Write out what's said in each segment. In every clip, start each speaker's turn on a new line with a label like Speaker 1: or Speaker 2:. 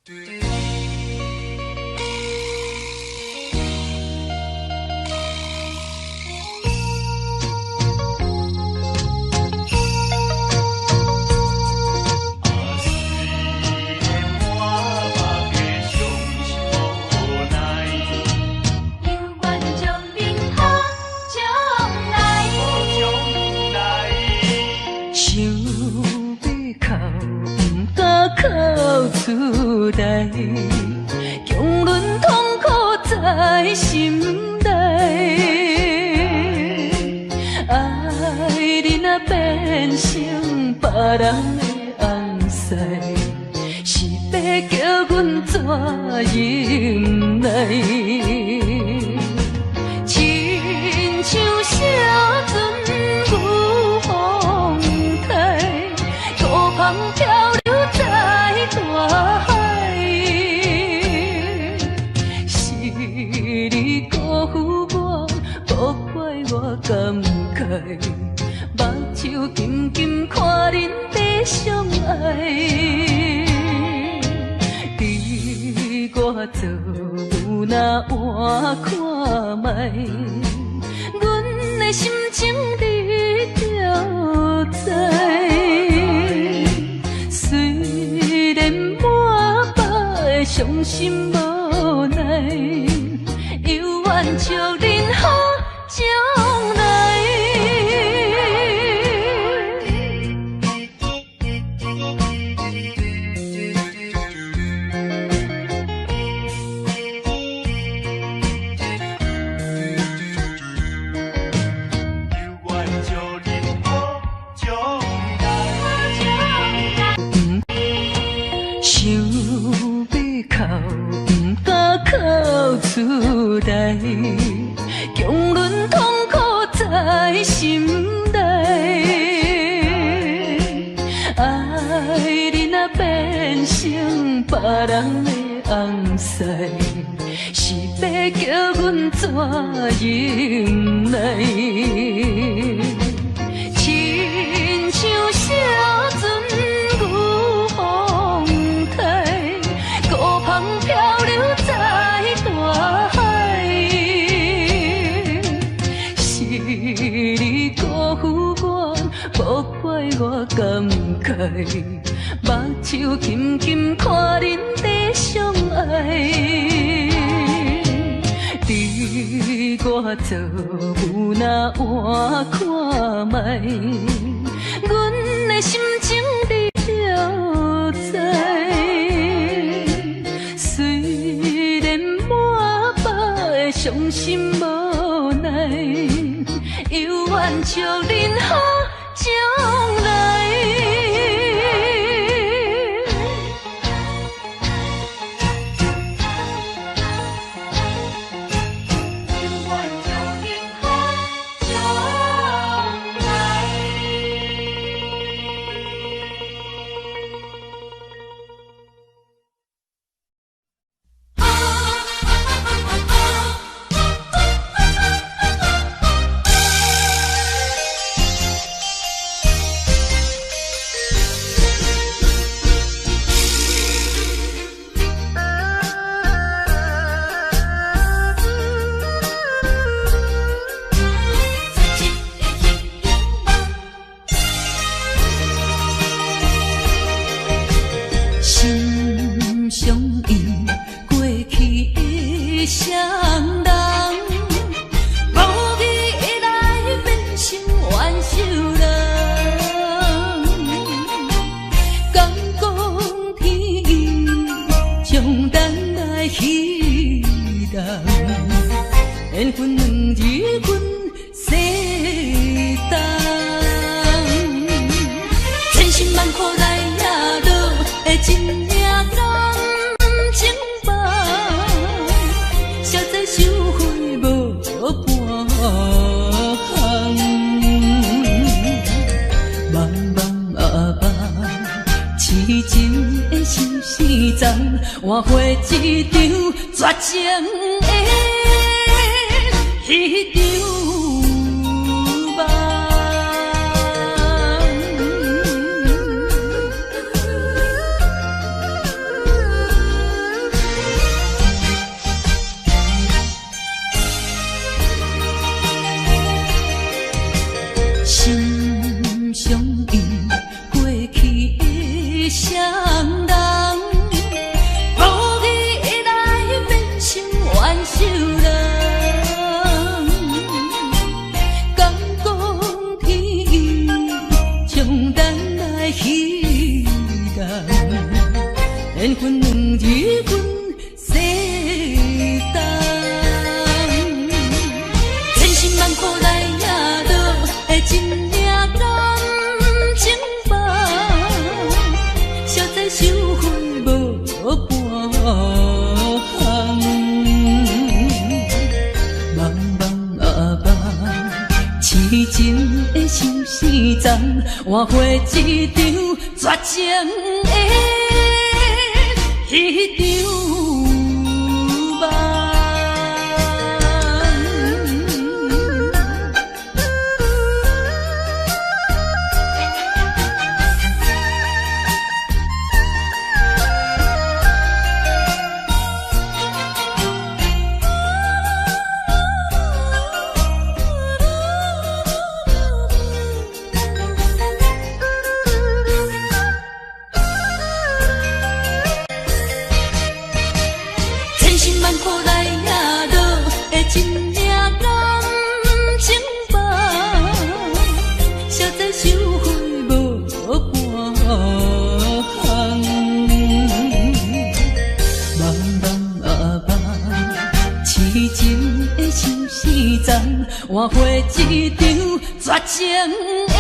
Speaker 1: 强忍痛苦在心内，爱你若变成别人的红婿，是要叫阮怎忍耐？亲像小船舞风台，孤帆漂流在大海。感慨，目睭紧紧看恁在相爱，伫我做有那换看卖，阮的心情你着知。虽然满腹的伤心无奈，犹原祝恁好。将来，想要哭，不敢哭出来。强忍痛苦在心内，爱你若变成别人的红婿，是要叫阮怎忍耐？亲像小船舞风台，孤帆漂流在大海。你辜负我，无怪我感慨，目睭紧紧看恁在相爱，伫我做有那换看卖，阮的心情你着知。虽然满腹的伤心无奈。犹原祝恁好将来。缘分两字阮世当，千辛万苦来也落的一领感情吧，实在收回无半项，茫茫啊茫，痴情的心事重，换回一场绝情的。迄场梦，换回一场绝情的迄场梦。换回一场绝情的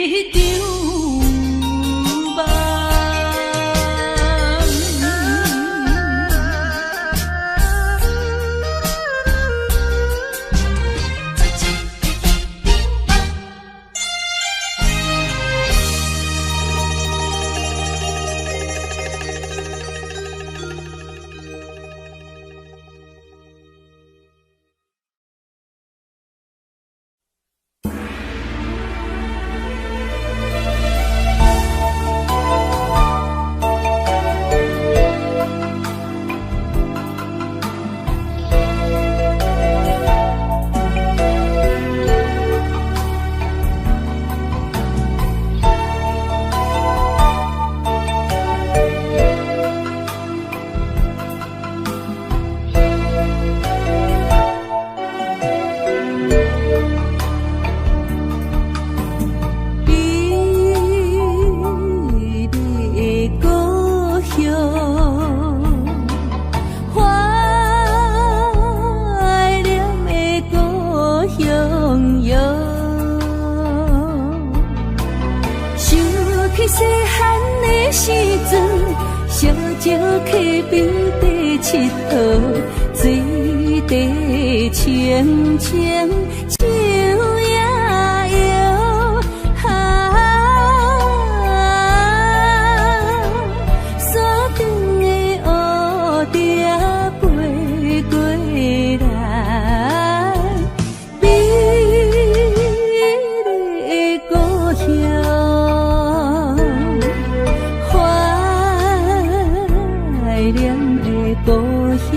Speaker 1: 迄场梦。清清秋夜摇，山顶的乌蝶飞过来，美丽的故乡，怀念的故乡。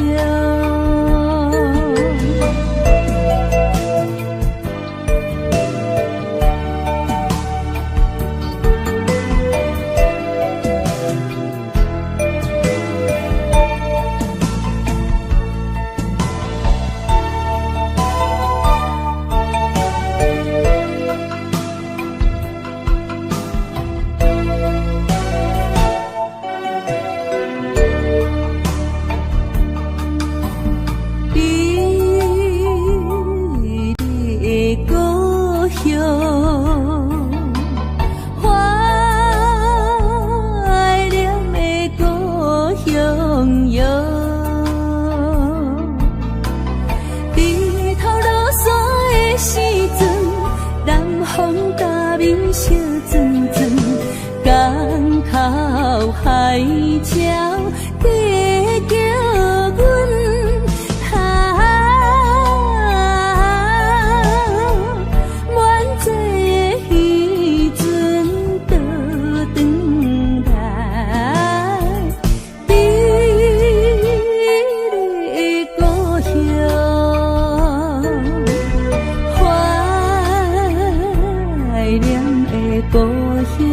Speaker 1: 海角地叫阮满载的渔船倒转来，美丽的故乡，怀念的故乡。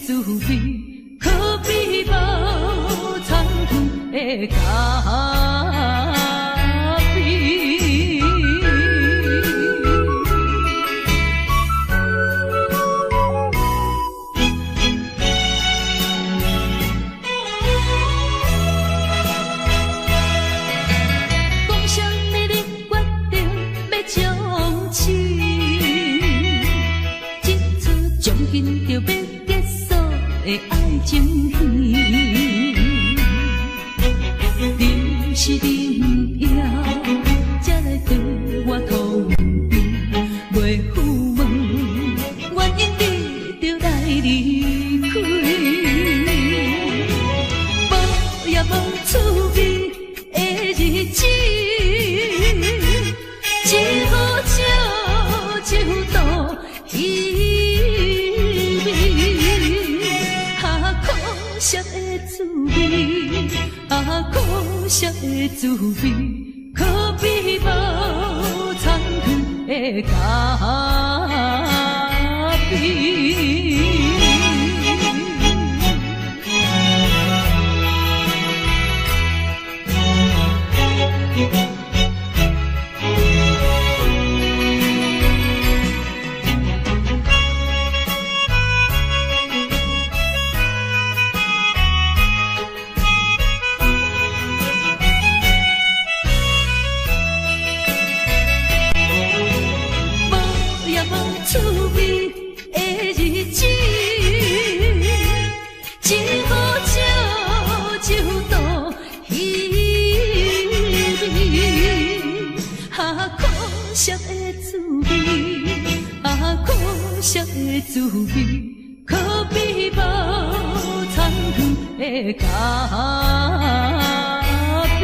Speaker 1: 滋味，可比无参远的咖啡。讲啥物你决定要将痴？将近就要结束的爱情戏，你是恁飘，才来对我通知，袂赴问，原因你就来离开，无也无滋味的日子，一壶酒一壶倒。可惜的滋味，可惜的滋味，可比无参远的咖啡。滋味的日子，一壶酒一壶倒稀味，可惜的滋味，可惜的滋味，可比无参远的咖啡。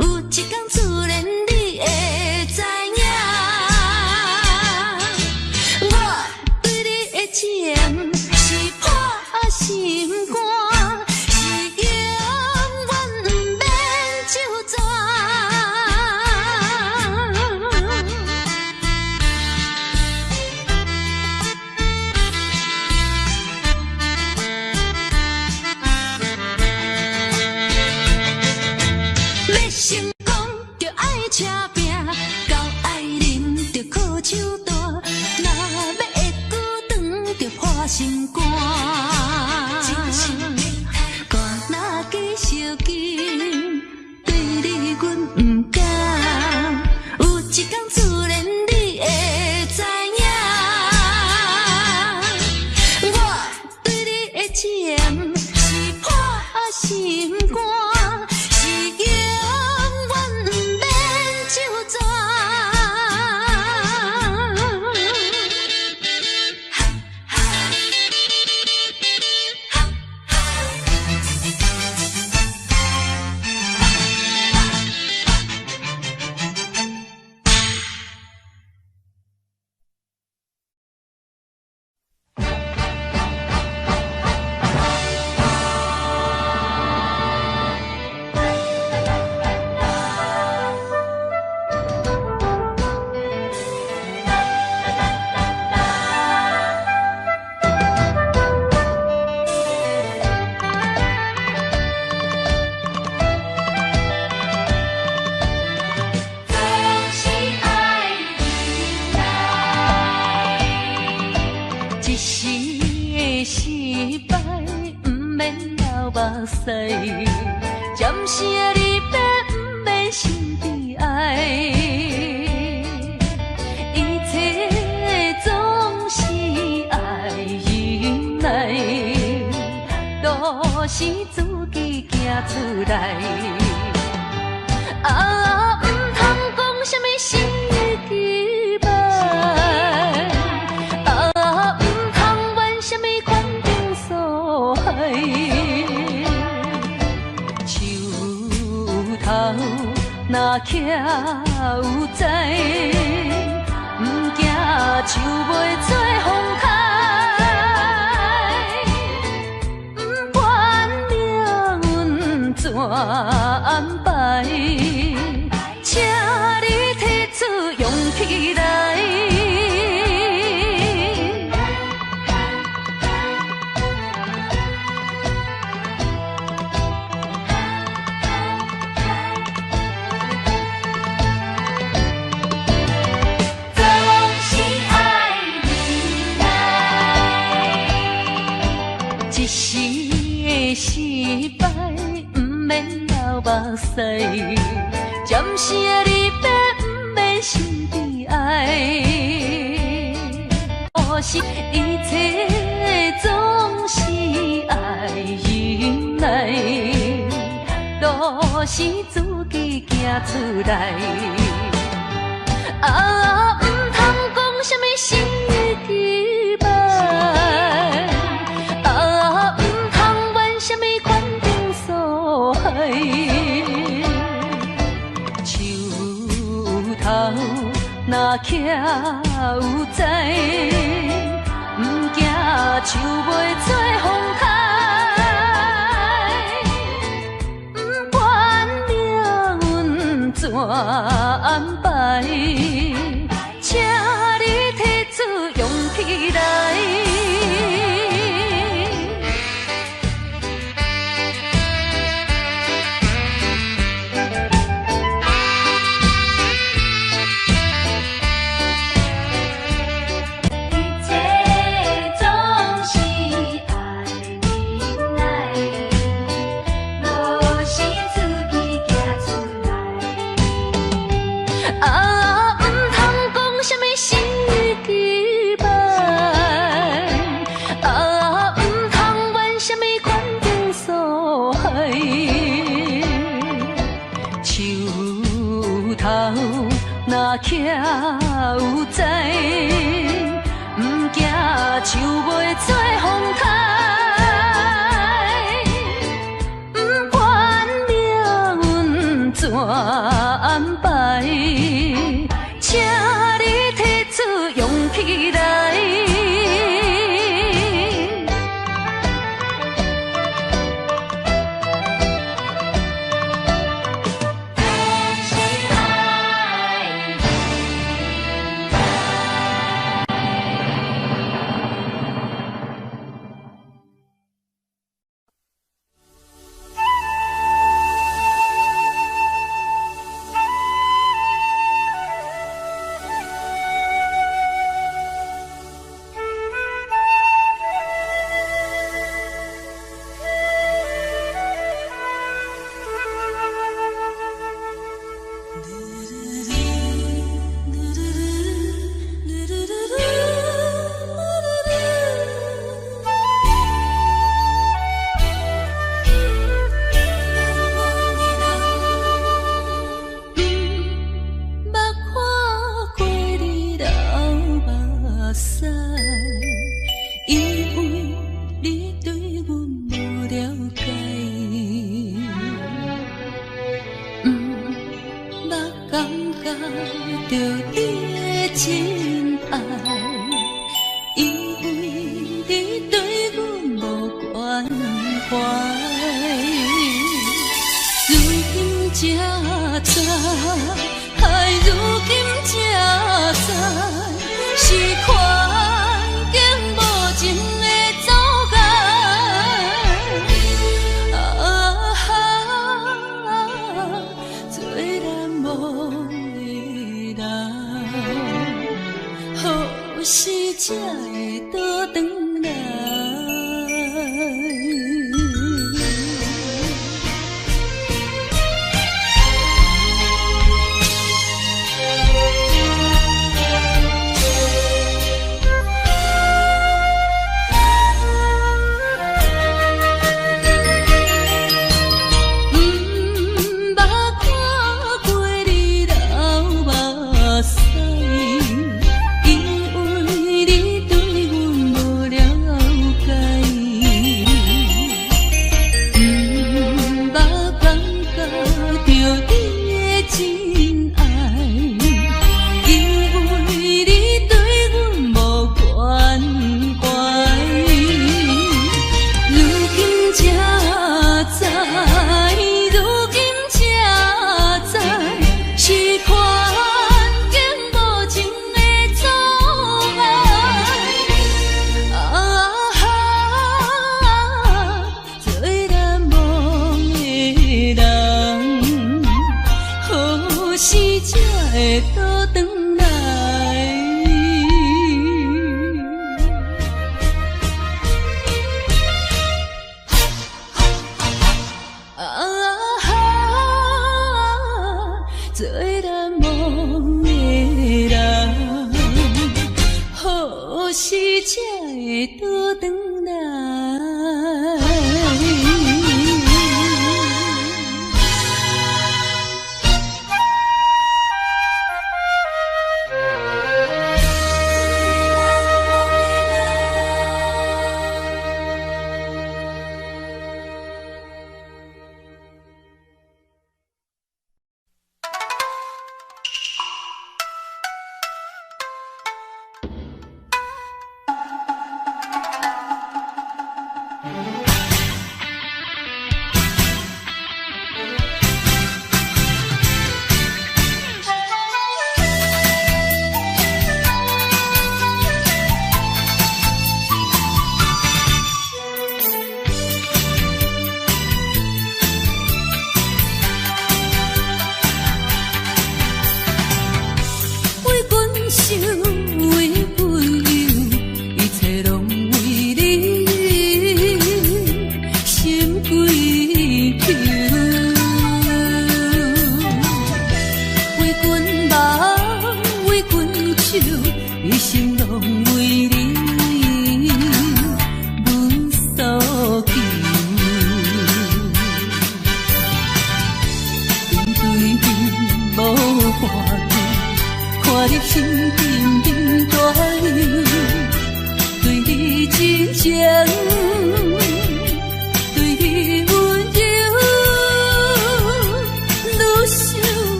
Speaker 2: 有一天自然你会知影。
Speaker 1: 心肝。我若继续紧，对你阮不敢。有一天自然你会知影，我对你的情是破心肝，是永远不免就全。暂时的离别，不免心悲哀。一切总是爱忍耐，都是自己行出来。啊，不通讲什么心的期盼，啊，不通怨什么环境所害。若徛有在，不惊树袂做风台，不管命运怎安排，请你提出勇气来。目屎，暂时的离别，不免心悲哀。可是一切总是爱忍耐，都是自己行出来。啊，不通讲什么心的期盼，啊，不通怨什么环境所害。若徛有在，不惊树袂做风台，不管命运怎安排，请你提出勇气来。啊，不通讲什么心的期盼。因为你对阮无了解，捌感觉到你的真爱，因为你对阮无关怀。如今才知，如今才知，是环境无情的阻碍。做难忘的人，何时才会倒转来？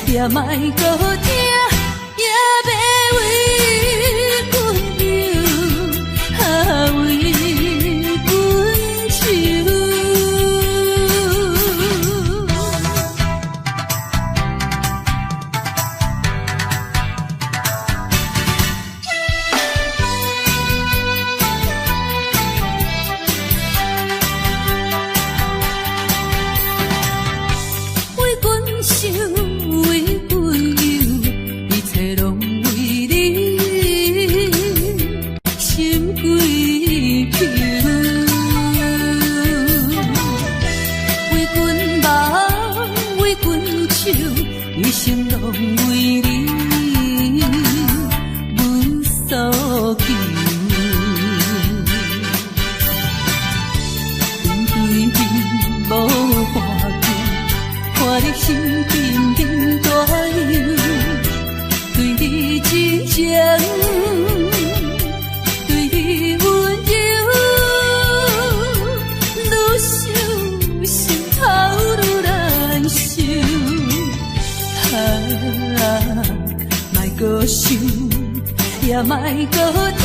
Speaker 1: 也莫搁听，也别为阮忧，为阮愁。为阮想，为阮忧，一切拢为你。看你心沉沉大忧，对你真情，对你温柔，愈想心头愈难受。莫搁想，也莫搁听。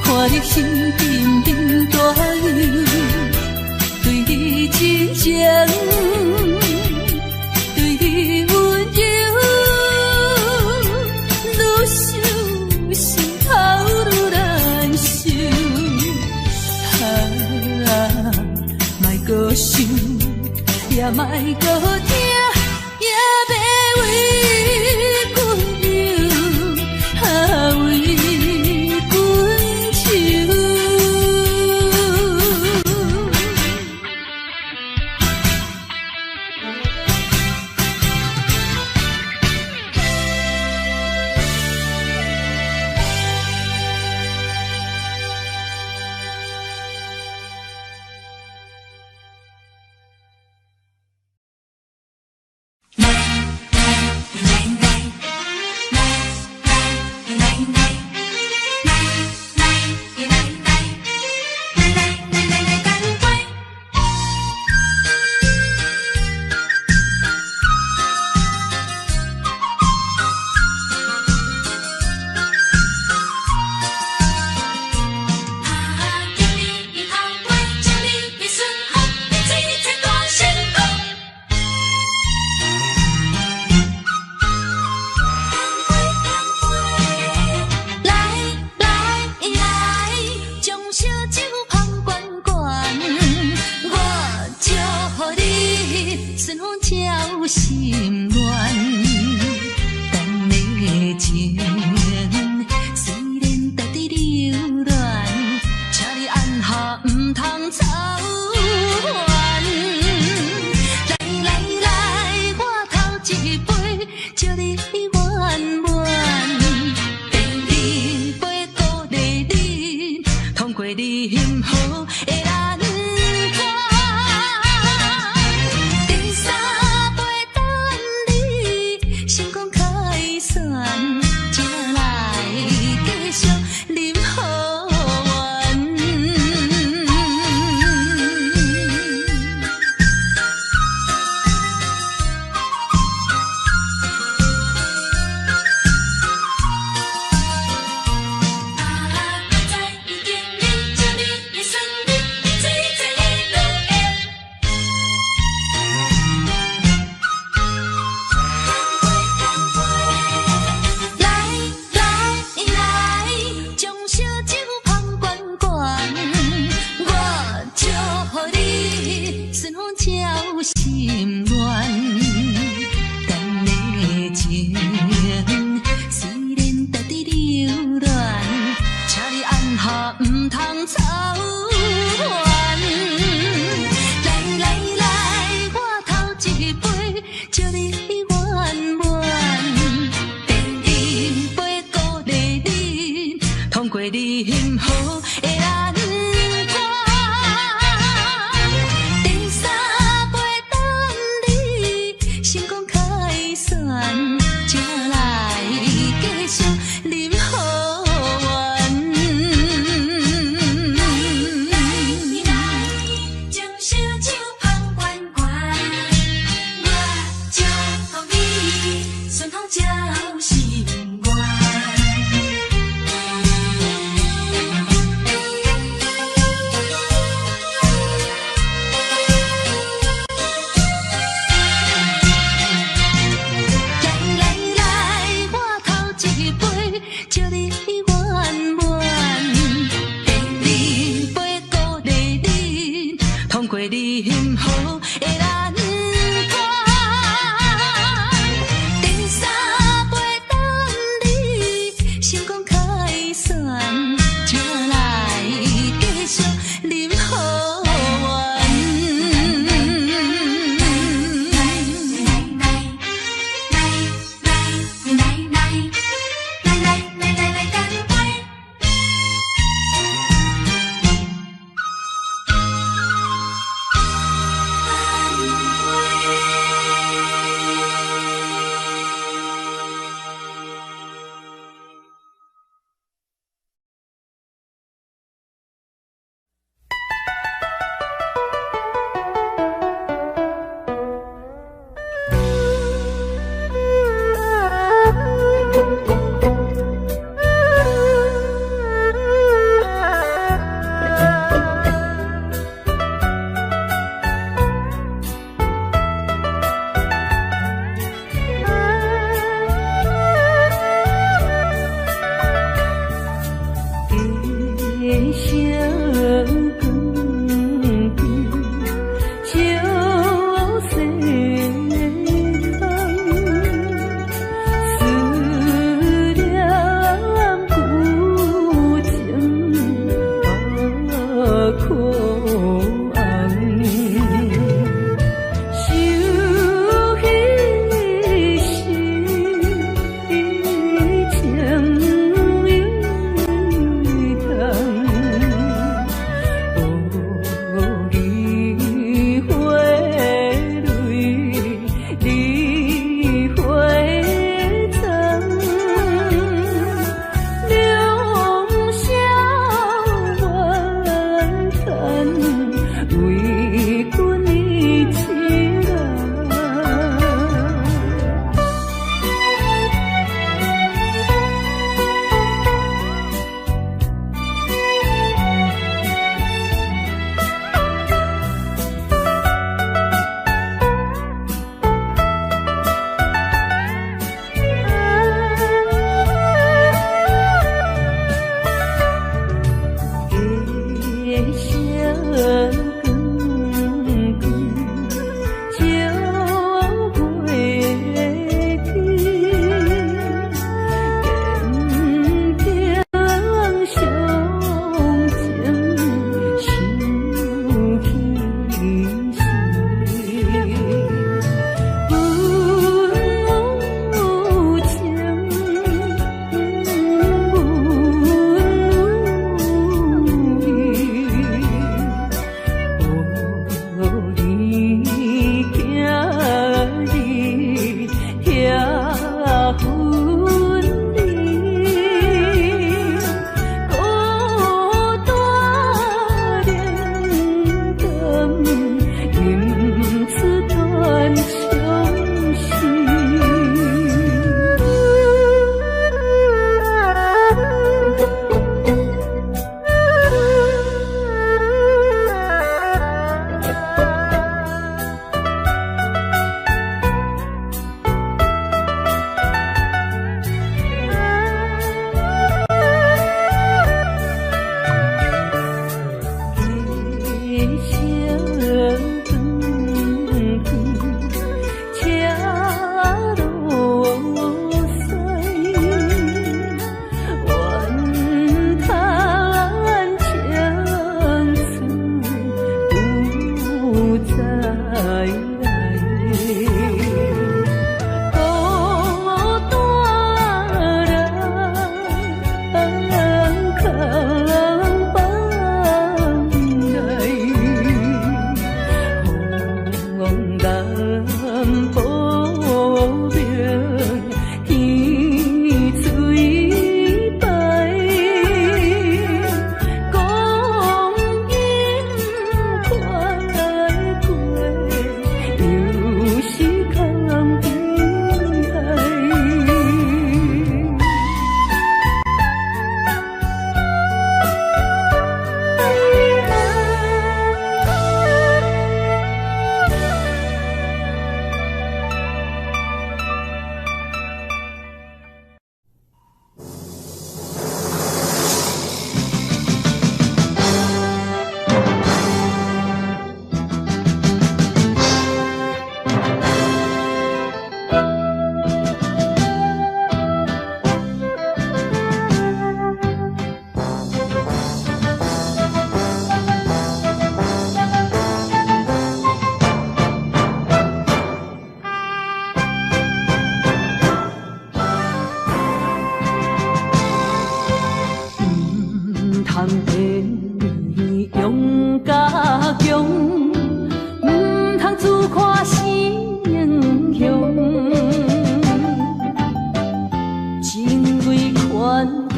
Speaker 1: 看你心沉沉大忧，对你真情，对你温柔，愈想心头愈难受。莫搁想，也莫搁听。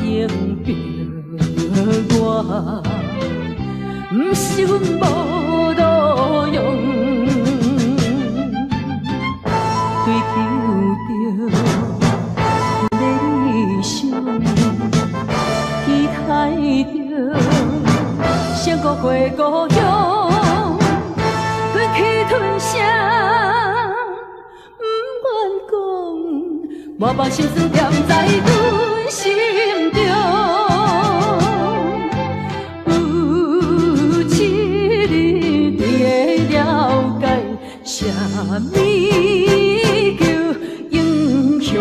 Speaker 1: 情着我，不是阮无路用，追求着理想，期待着闪过过故乡，忍气吞声，不愿讲，我把心酸踮在阮心中。有一日你会了解，啥物叫英雄。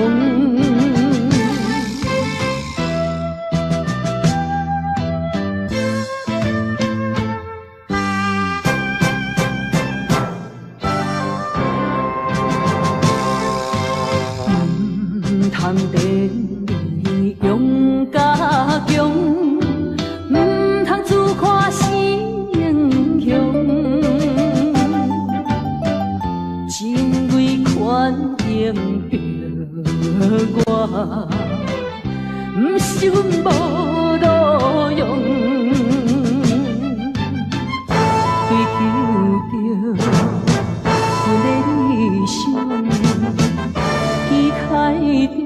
Speaker 1: 通电你勇甲强，唔通自夸是英雄，真为权赢着我，唔是阮无路用，追求着阮的理想，期待着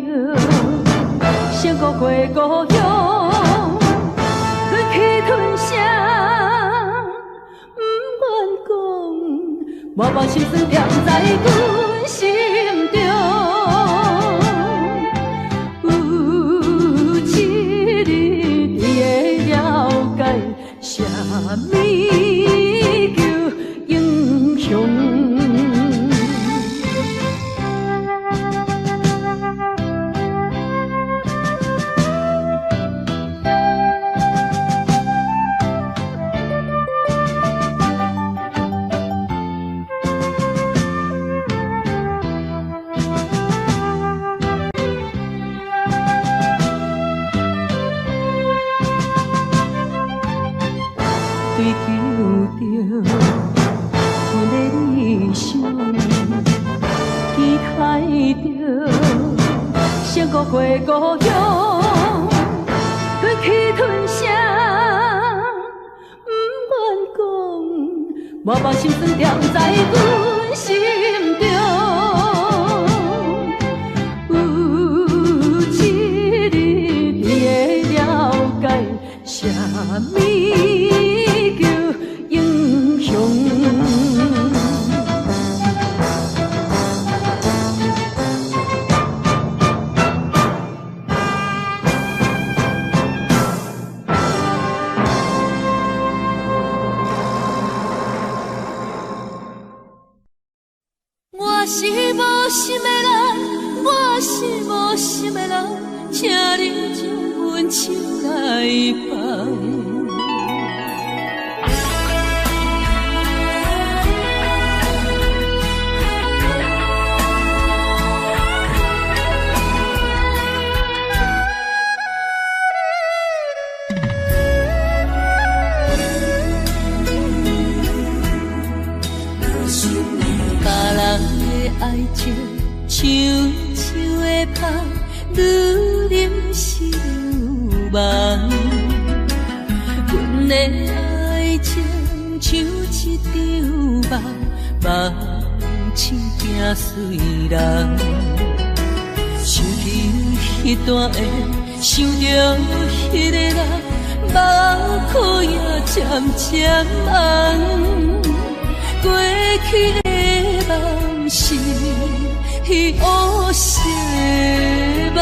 Speaker 1: 闪过过故乡，忍气吞声，不愿讲，我把心酸踮在阮心中。有一日你会了解，啥物叫英雄。追求着阮的理想，期待着闪过过故乡，忍气吞声，不愿讲，我把心酸踮在阮心中。有一日你会了解，啥物叫英雄。我是无心的人，我是无心的人，请你将阮手来放。爱情像树的香，愈啉是愈梦。阮的爱情像一场梦，梦醒惊碎人。想起迄段的，想着迄个人，目眶也渐渐红。过去的梦是乌色梦，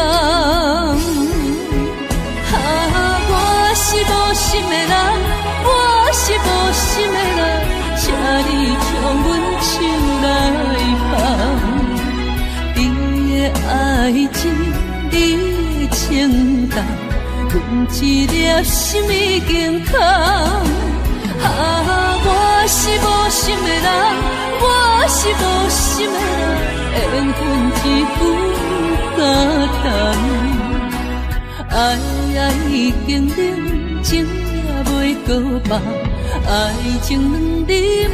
Speaker 1: 我是无心的人，我是无心的人，请你将阮手来放。你的爱情，你的情重，阮一粒心已经空。我是无心的人，我是无心的人，缘分只有简单。爱已经冷，情也袂搁放，爱情两忍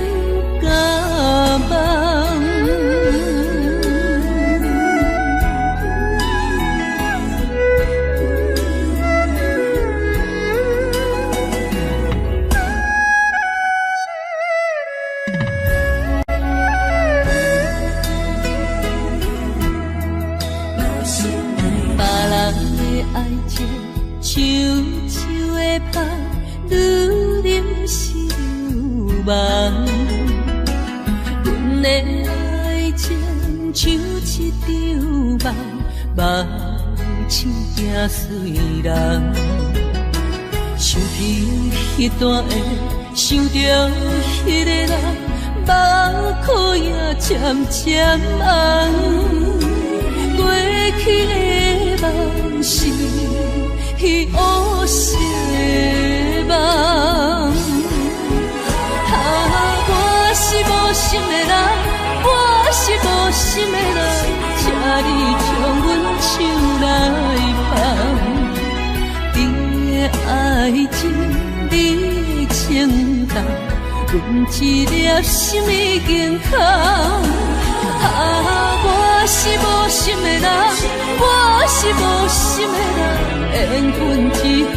Speaker 1: 甲梦。情像树的香，愈啉是愈梦。阮的爱情像一场梦，梦醒惊碎人。想起迄段的，想着迄个人，目眶也渐渐红。过去的梦是乌色的梦。我是无心的人，我是无心的人，请你将阮手来放。你的爱情，你的情重，阮一粒心已经空。我是无心的人，我是无心的人，缘分只有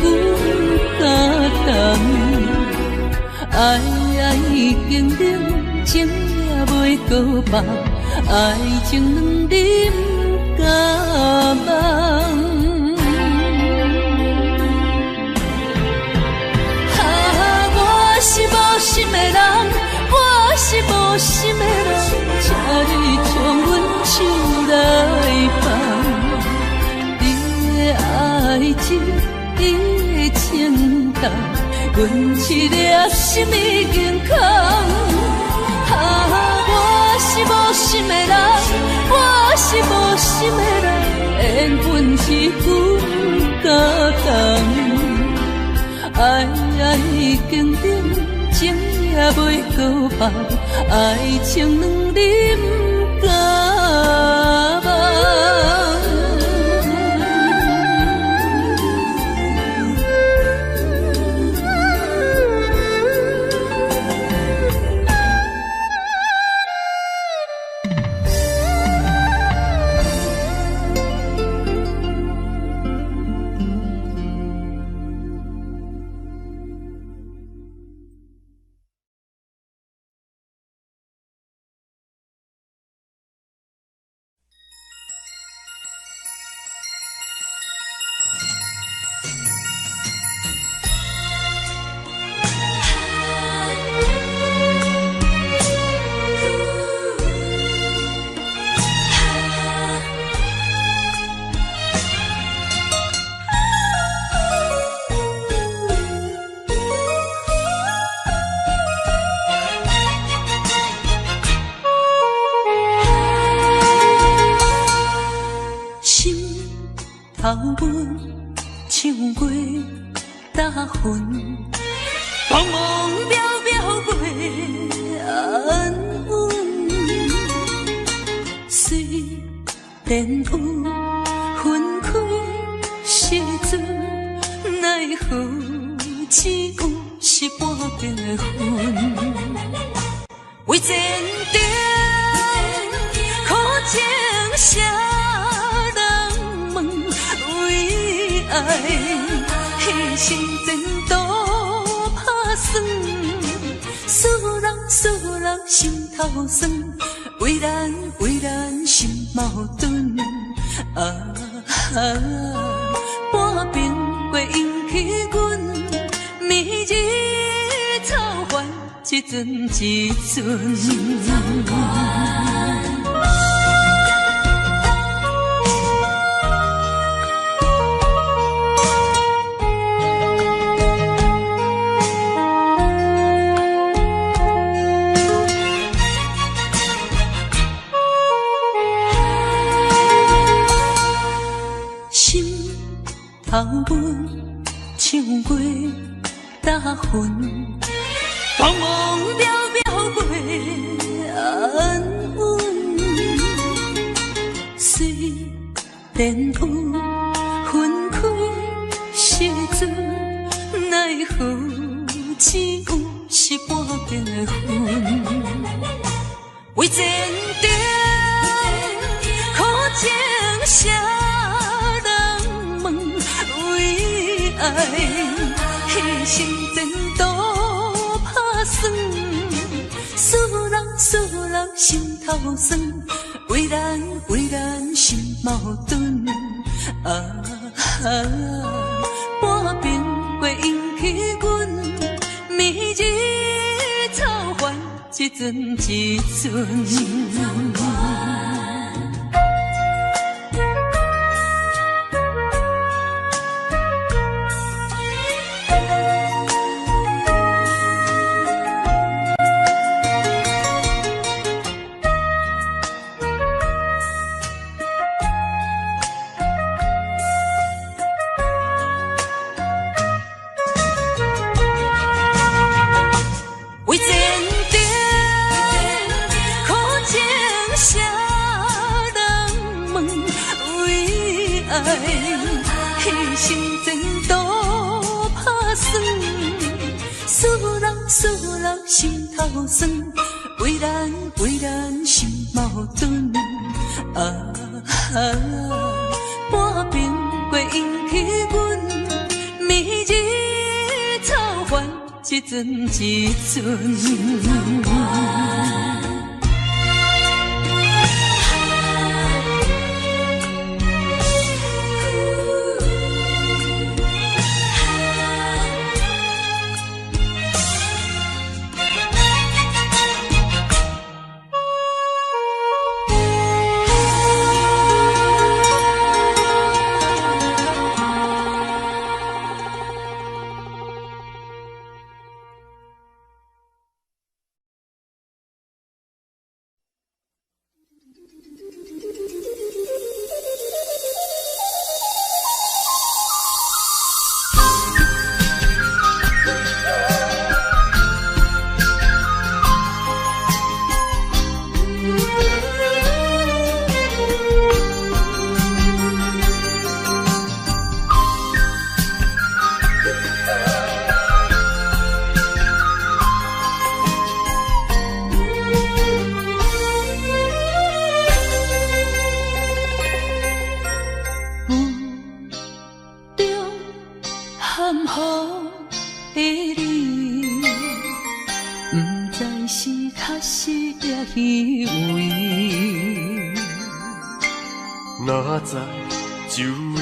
Speaker 1: 感动。爱已经冷，情也袂搁放，爱情两啉甲梦。我是无心的人，我是无心的人，请你将阮手来放。你的爱情，你的情重，阮一粒心已经空。我是无心的人，我是无心的人，缘分只有感动。爱已经冷，情也袂搁放，爱情两啉甲梦。头阮唱过大云，茫茫渺渺过安稳。虽然有分开时阵，奈何只有是半边的云。为前程苦情谁人问？为爱牺牲前途打算，使人心头酸。为咱心矛盾，半边过引起阮明日草原一阵一阵。头阮唱过大云，茫茫渺渺过安稳。虽然有分开时阵，奈何只有是半边的云。为前程苦情谁人问？为爱牺牲前途打算，使人心头酸。为咱心矛盾，半边过引起阮迷日草烦，一阵一阵。心头酸，为咱心矛盾。半边过引起阮迷日草烦，一阵一阵。
Speaker 2: 哪知周围，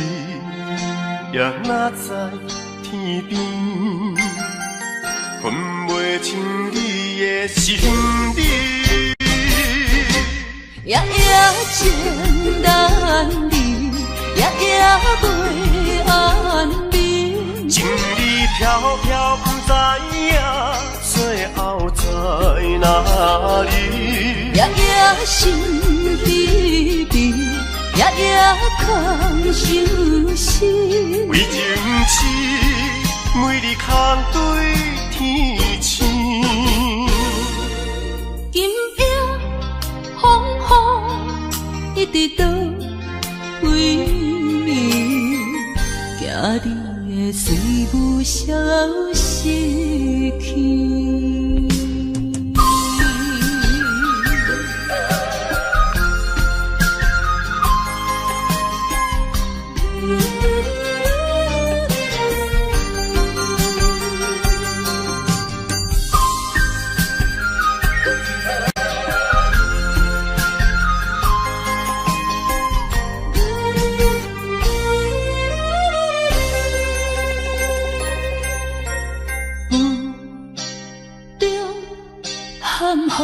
Speaker 2: 也哪知天边，分袂清你的心理。
Speaker 1: 夜情难离，夜袂安眠。
Speaker 2: 情理飘飘，不知影最后在哪里。
Speaker 1: 夜心悲悲。夜空相思，
Speaker 2: 为情痴，每日空对天星。
Speaker 1: 今夜风雨一直到为暝，惊你的随无消息去。含糊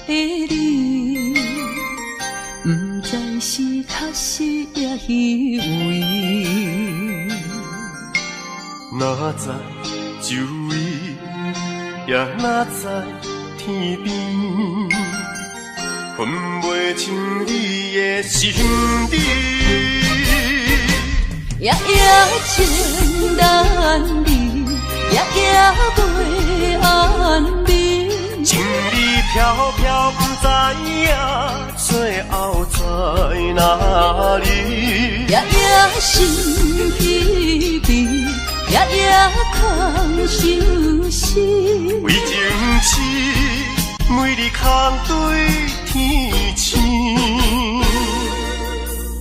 Speaker 1: 的你，不知是确实也虚伪。
Speaker 2: 哪知周围，也哪知天边，分袂清你的心理。
Speaker 1: 夜情难离，夜袂安眠。
Speaker 2: 情理飘飘，不知影最后在哪里。
Speaker 1: 夜心悲悲，夜空相思。
Speaker 2: 为情痴，每日空对天星。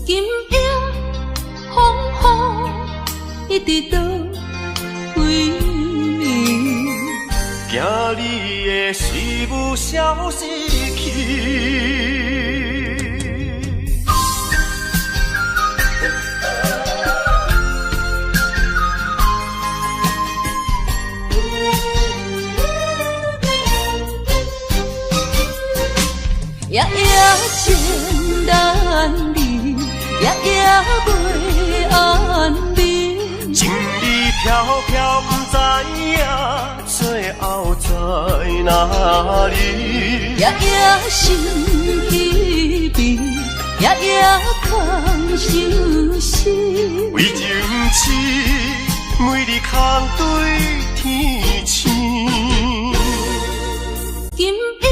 Speaker 1: 今夜风雨一直到为暝，
Speaker 2: 惊你的随无消息去。飘，不知影最后在哪里。
Speaker 1: 夜夜想彼边，夜夜空相思。
Speaker 2: 为情痴，每日空对天星。
Speaker 1: 今夜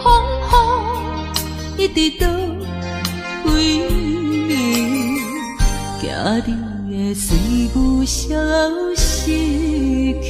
Speaker 1: 风雨一直到为你，惊你的随我消失去。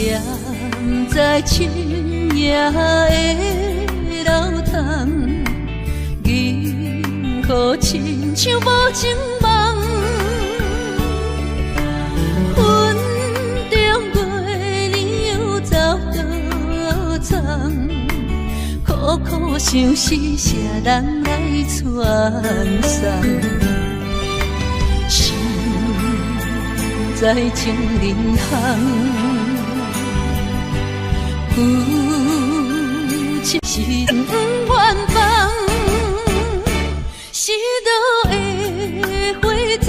Speaker 1: 踮在深夜的楼窗，银河亲像无情梦。云中月亮又走倒藏，苦苦相思谁人来传送？心在情人行。有情是远方，是倒的花丛，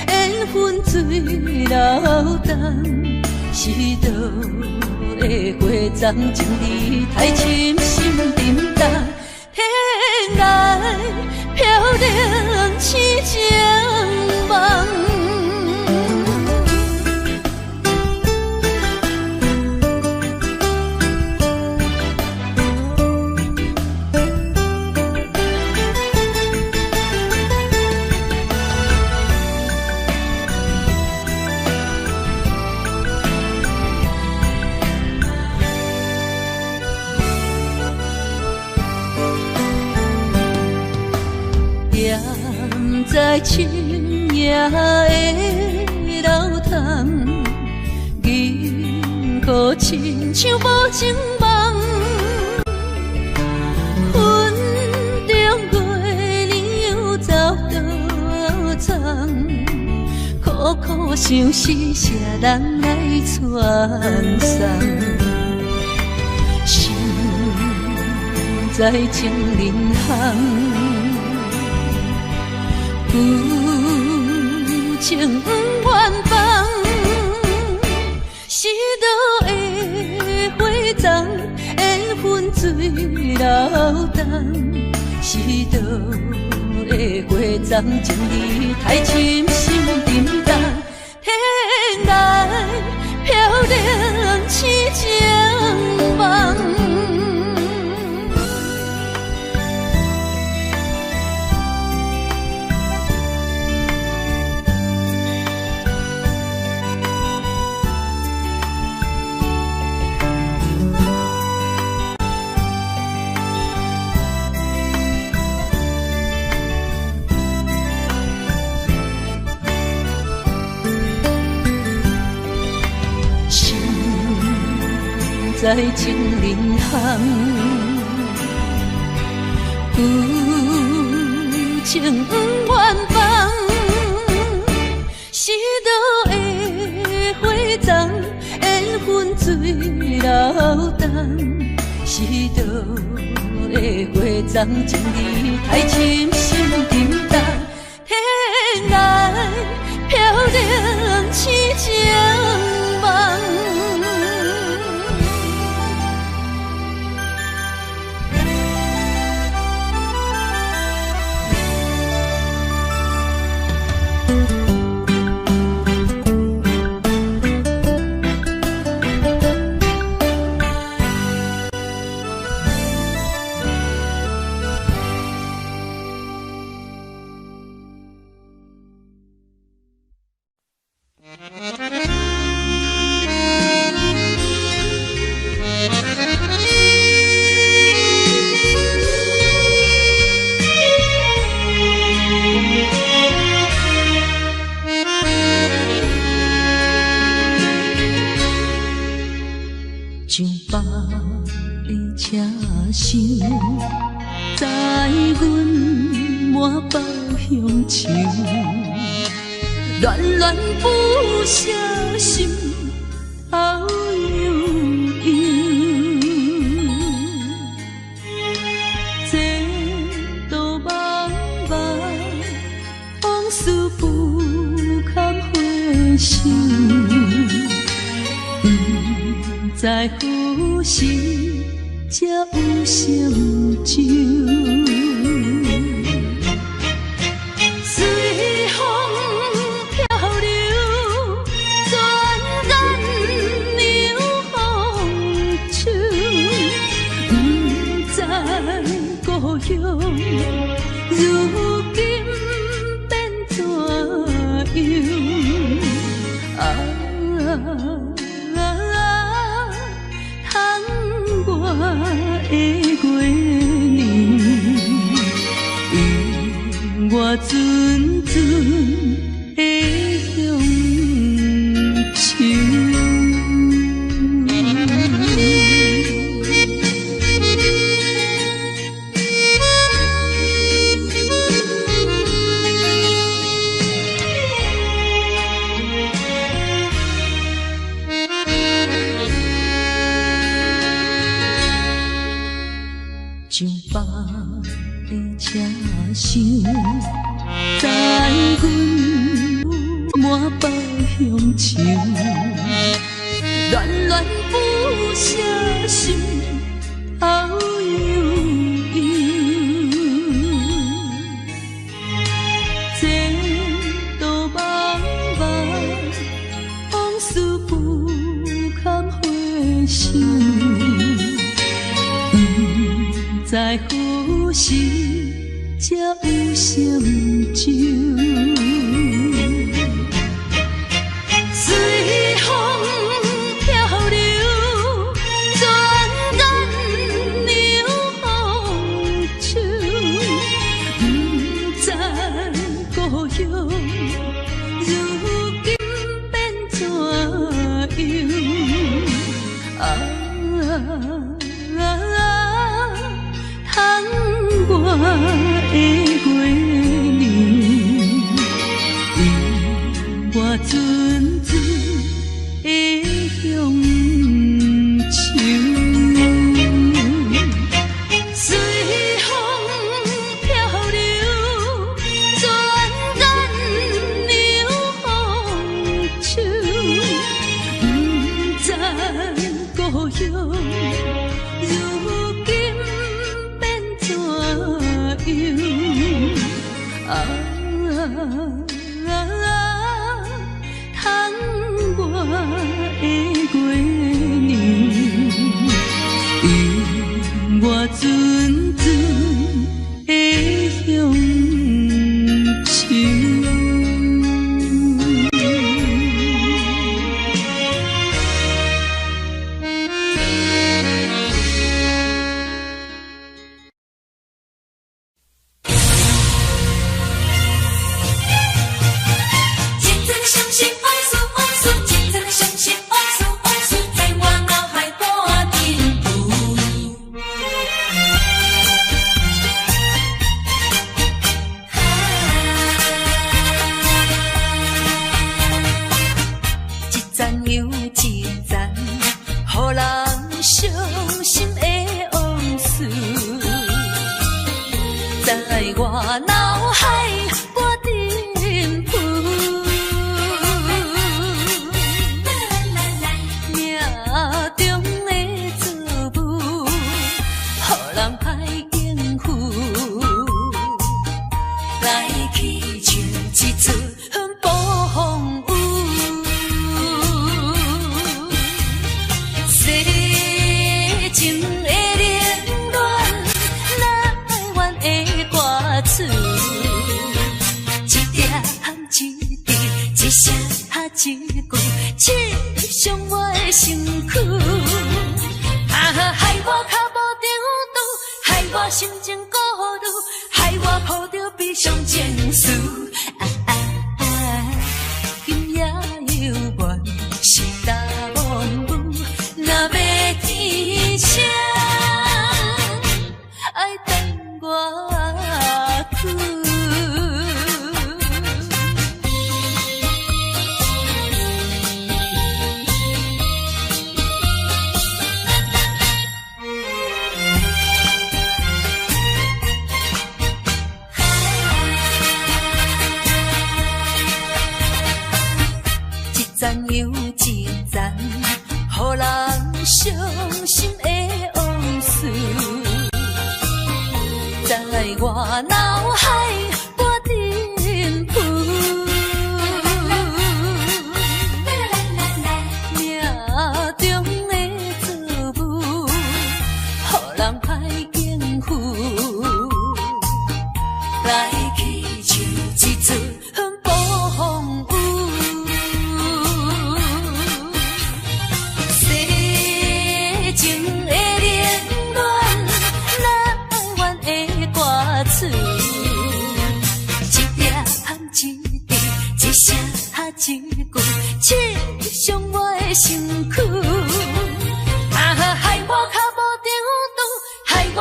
Speaker 1: 缘分水流动，是倒的花丛，情义太深，心沉重，天涯飘零痴情梦。在深夜的楼窗，银河亲像无情梦。云中月亮又走倒藏，苦苦相思谁人来传送？心在情人行。有情远方，是倒的花丛，缘分水流动，是倒的花丛，情义太深，心沉重，天涯飘零痴情梦。在情人行，有情远方，是倒的花丛，缘分水流动，是倒的花丛，情义太深，心沉重，天涯飘零痴情梦。像北的车声，载阮满北乡愁，恋恋不舍心头悠悠，这道茫茫往事不堪回首。在何时才有成就？随风漂流，转眼流风手，不知故乡如今变怎样？像北的车厢，等阮满北乡愁，恋恋不舍心头悠悠，前途茫茫，往事不堪回首。不知何时才有成就，随风漂流，转眼流风手，不知故乡如今变怎样。我的月亮，我阵阵的乡愁，随风漂流，转眼流风手，不知故乡如今变我的月亮，我阵阵的乡愁。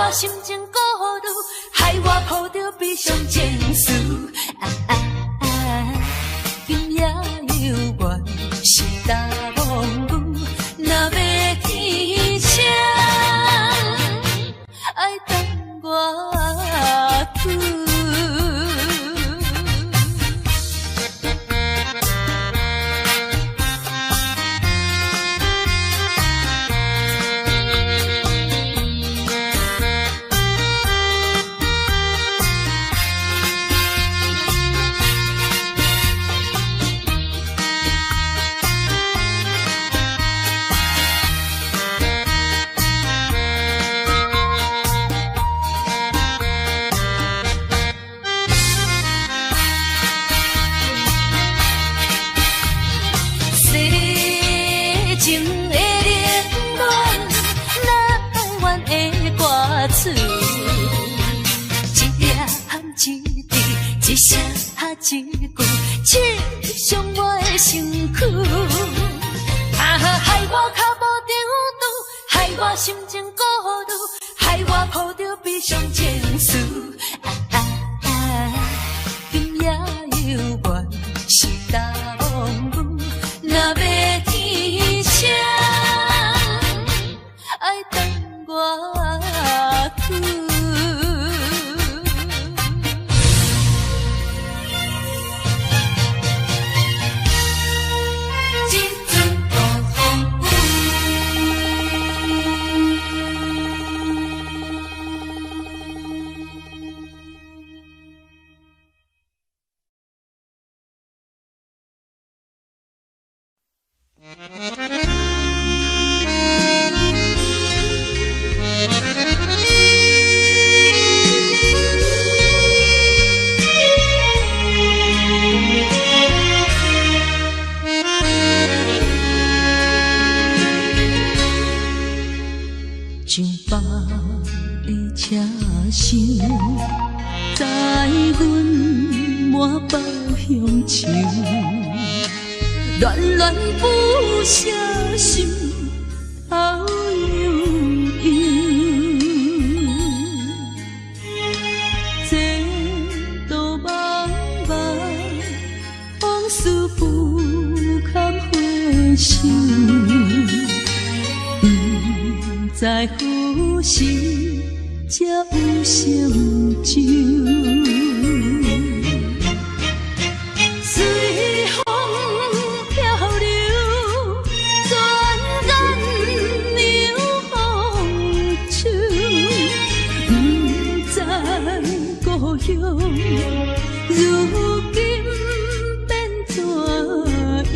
Speaker 1: 心情孤独，害我抱着悲伤情绪。今夜犹原是大风雨，若要天晴，爱等我心情孤独，害我抱着悲伤情绪。今夜犹原是大风雨，若要天晴，爱等我去。上北的车厢，载阮满北乡愁，恋恋不舍心头悠悠，这道茫茫往事不堪回首。在何时才有成就？随风漂流，转眼流风手。不知故乡如今变怎样？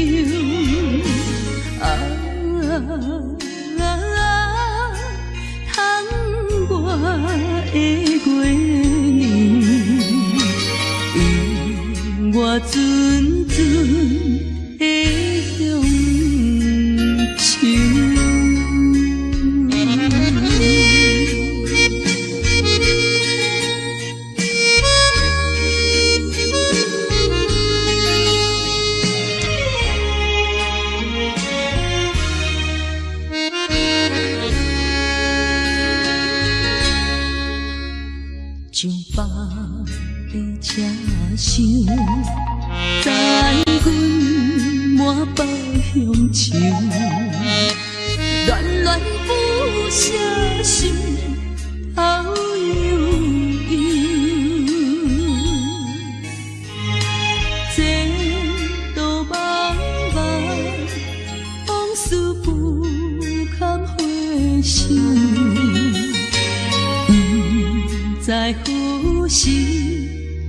Speaker 1: 的月年，因我阵阵的乡愁。上北的车厢，载阮满北乡愁，恋恋不舍心头悠悠，这道茫茫往事不堪回首。在何时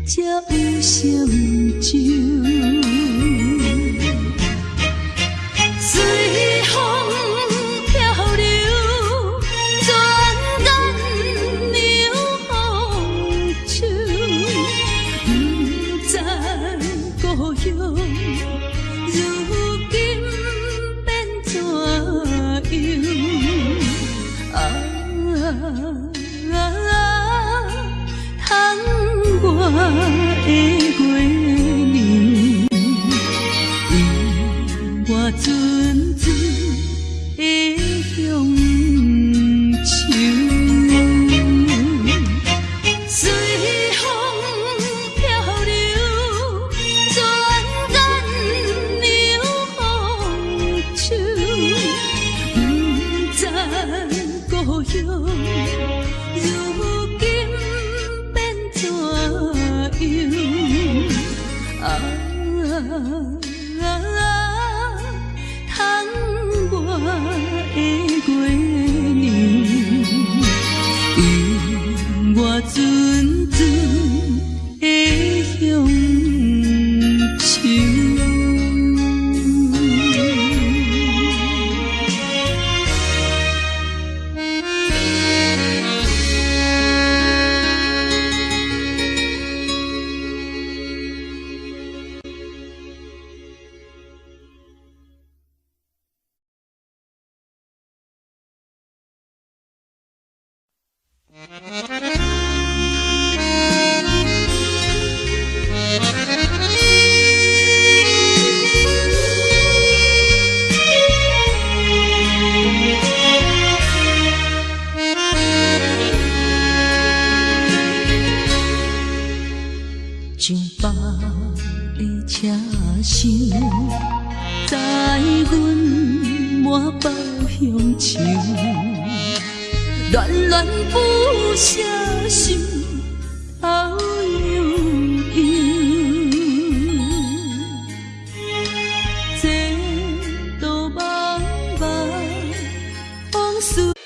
Speaker 1: 才有成就？随风漂流，转眼流风手。不知故乡如今变怎样？我的月年，因我阵阵的乡愁。随风漂流，转眼流风手。不知故乡如今变我的月年，因我阵阵的乡愁。恋恋不舍心好悠悠，这道茫茫往事。